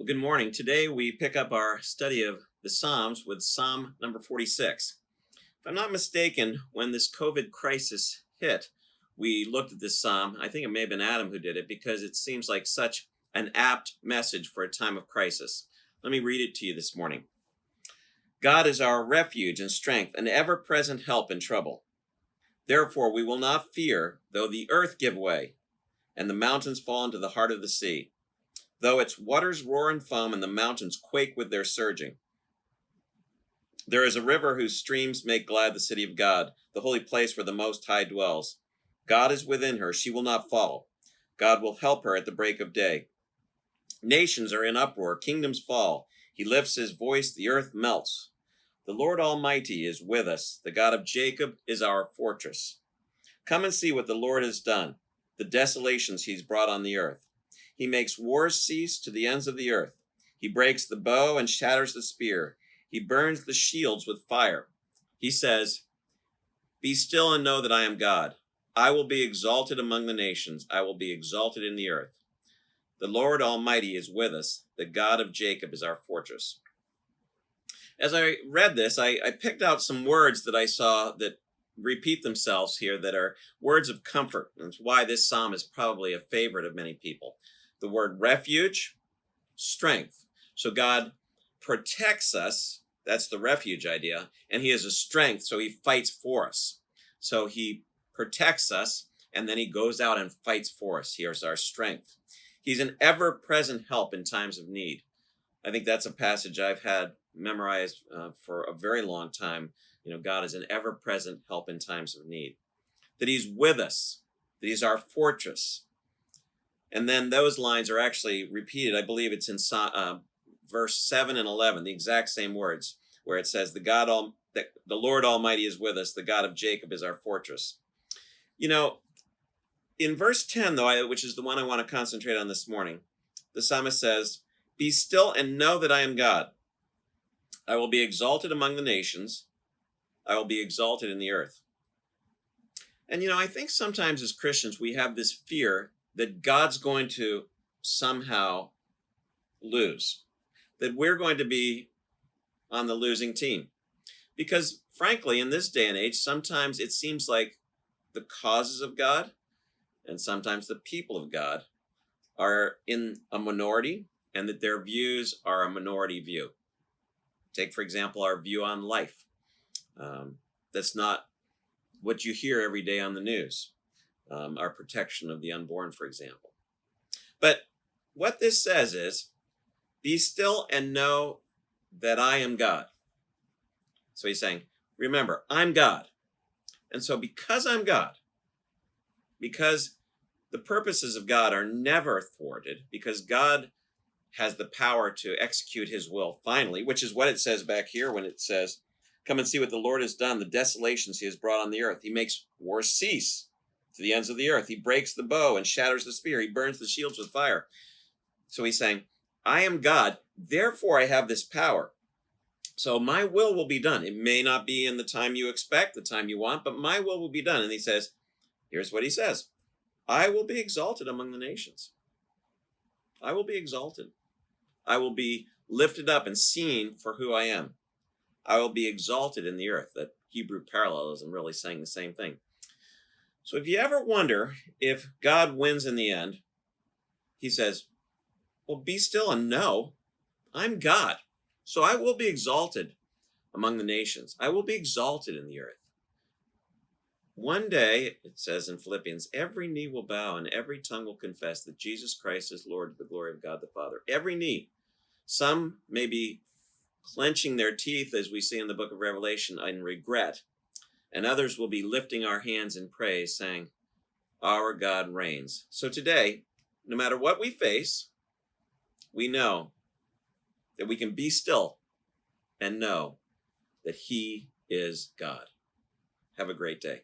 Well, good morning. Today we pick up our study of the Psalms with Psalm number 46. If I'm not mistaken, when this COVID crisis hit, we looked at this Psalm. I think it may have been Adam who did it because it seems like such an apt message for a time of crisis. Let me read it to you this morning. God is our refuge and strength, an ever-present help in trouble. Therefore we will not fear, though the earth give way, and the mountains fall into the heart of the sea. Though its waters roar and foam and the mountains quake with their surging. There is a river whose streams make glad the city of God, the holy place where the Most High dwells. God is within her, she will not fall. God will help her at the break of day. Nations are in uproar, kingdoms fall. He lifts his voice, the earth melts. The Lord Almighty is with us. The God of Jacob is our fortress. Come and see what the Lord has done, the desolations he's brought on the earth. He makes wars cease to the ends of the earth. He breaks the bow and shatters the spear. He burns the shields with fire. He says, "Be still and know that I am God. I will be exalted among the nations. I will be exalted in the earth. The Lord Almighty is with us. The God of Jacob is our fortress." As I read this, I picked out some words that I saw that repeat themselves here that are words of comfort. And that's why this psalm is probably a favorite of many people. The word refuge, strength. So God protects us. That's the refuge idea. And he is a strength, so he fights for us. So he protects us, and then he goes out and fights for us. Here's our strength. He's an ever-present help in times of need. I think that's a passage I've had memorized for a very long time. God is an ever-present help in times of need. That he's with us. That he's our fortress. And then those lines are actually repeated. I believe it's in verse 7 and 11, the exact same words, where it says, the Lord Almighty is with us. The God of Jacob is our fortress. In verse 10, though, which is the one I want to concentrate on this morning, the psalmist says, "Be still and know that I am God. I will be exalted among the nations. I will be exalted in the earth." And, I think sometimes as Christians, we have this fear that God's going to somehow lose, that we're going to be on the losing team. Because frankly, in this day and age, sometimes it seems like the causes of God and sometimes the people of God are in a minority and that their views are a minority view. Take, for example, our view on life. That's not what you hear every day on the news. Our protection of the unborn, for example. But what this says is, be still and know that I am God. So he's saying, remember, I'm God. And so because I'm God, because the purposes of God are never thwarted, because God has the power to execute his will finally, which is what it says back here when it says, "Come and see what the Lord has done, the desolations he has brought on the earth. He makes war cease to the ends of the earth. He breaks the bow and shatters the spear. He burns the shields with fire." So he's saying, I am God, therefore I have this power. So my will be done. It may not be in the time you expect, the time you want, but my will be done. And he says, here's what he says, I will be exalted among the nations. I will be exalted. I will be lifted up and seen for who I am. I will be exalted in the earth. That Hebrew parallelism really saying the same thing. So if you ever wonder if God wins in the end, he says, well, be still and know I'm God. So I will be exalted among the nations. I will be exalted in the earth. One day, it says in Philippians, every knee will bow and every tongue will confess that Jesus Christ is Lord to the glory of God the Father. Every knee. Some may be clenching their teeth, as we see in the book of Revelation, in regret. And others will be lifting our hands in praise, saying, our God reigns. So today, no matter what we face, we know that we can be still and know that he is God. Have a great day.